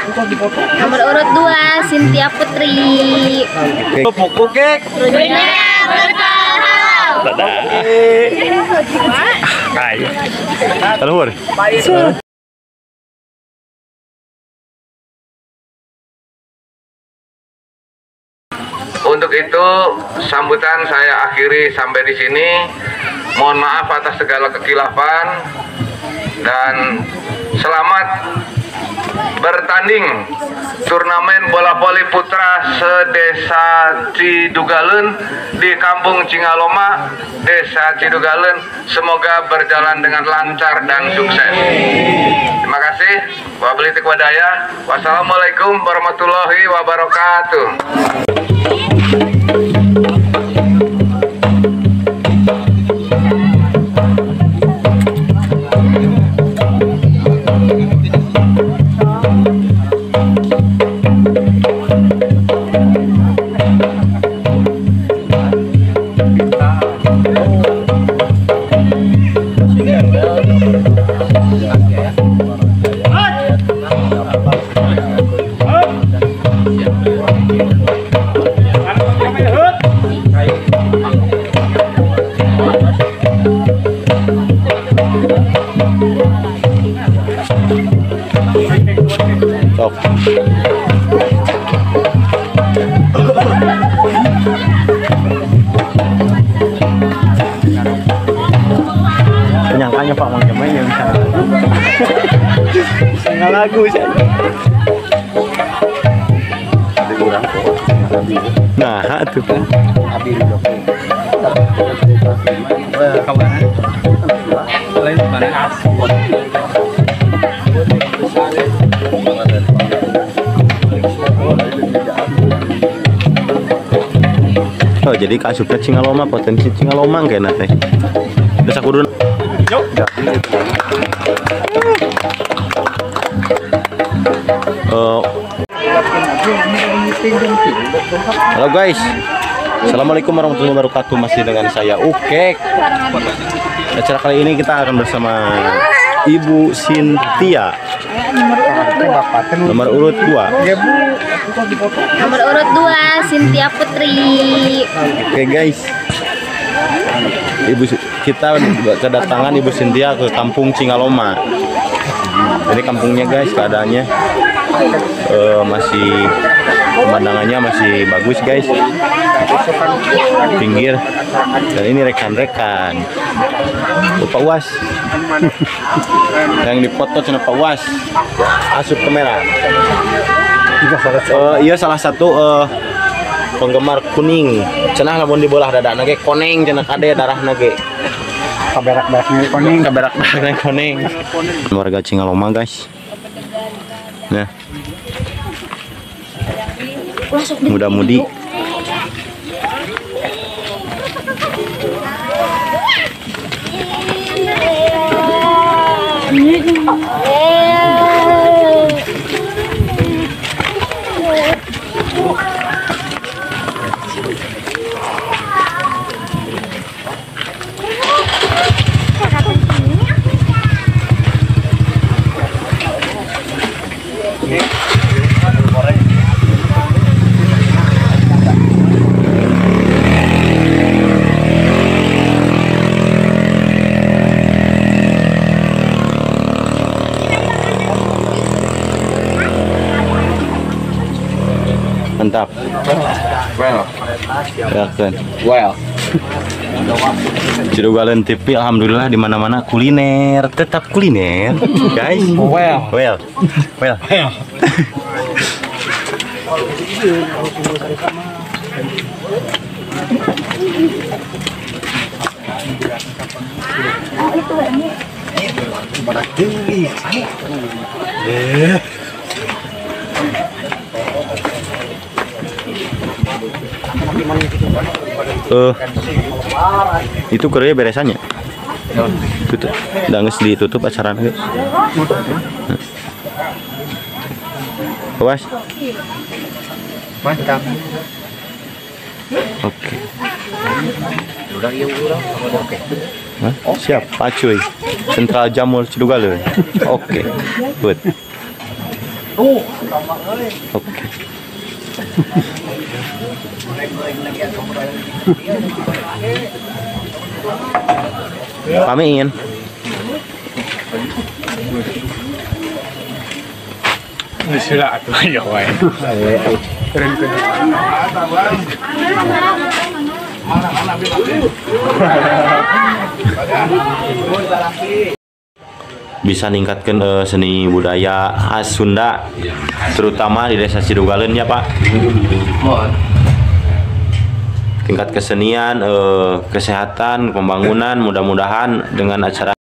Nomor urut 2 Cynthia Putri. Oke. Dadah. Hai. Luhur. Untuk itu sambutan saya akhiri sampai di sini. Mohon maaf atas segala kekilafan dan selamat bertanding turnamen bola voli putra sedesa Cidugaleun di Kampung Cingaloma, Desa Cidugaleun. Semoga berjalan dengan lancar dan sukses. Terima kasih. Wabillahi taufiq walhidayah. Wassalamualaikum warahmatullahi wabarakatuh. Penyangkanya Pak Mang Jemaah yang sangat lagu sih. Nah, itu kan. Oh, jadi kasupnya Cingaloma, potensi Cingaloma kayaknya teh. Bisa kudu. Yuk. Halo guys, assalamualaikum warahmatullahi wabarakatuh. Masih dengan saya Ukek. Acara kali ini kita akan bersama Ibu Cynthia. Nomor urut 2. Nomor urut 2 Cynthia Putri. Oke guys, kita kedatangan Ibu Cynthia ke Kampung Cingaloma. Ini kampungnya guys, keadaannya masih, pemandangannya masih bagus guys, pinggir. Dan ini rekan-rekan Pak Was yang dipoto cina Pak Was asup kamera. Iya salah satu penggemar kuning. Cenah lamun dibolah dada nage koneng cenah kade darah nage. Kaberak-beraknya koneng, kaberak-beraknya koneng. Warga Cingaloma guys. Nah. Muda-mudi. Mantap. Well. Well. Cidugaleun TV alhamdulillah di mana-mana kuliner, tetap kuliner, guys. Well. Itu kerja beresannya. Tutup. Danges ditutup acaranya. Awas. Mantap. Oke. Siap, Pak Cuy. Sentral Jamur Cidugaleun. Oke. Good. Oke. Kami ingin Sila atuh ya wae. Keren. bisa ningkatkan seni budaya khas Sunda, terutama di Desa Sidugalen ya Pak. Tingkat kesenian, kesehatan, pembangunan, mudah-mudahan dengan acara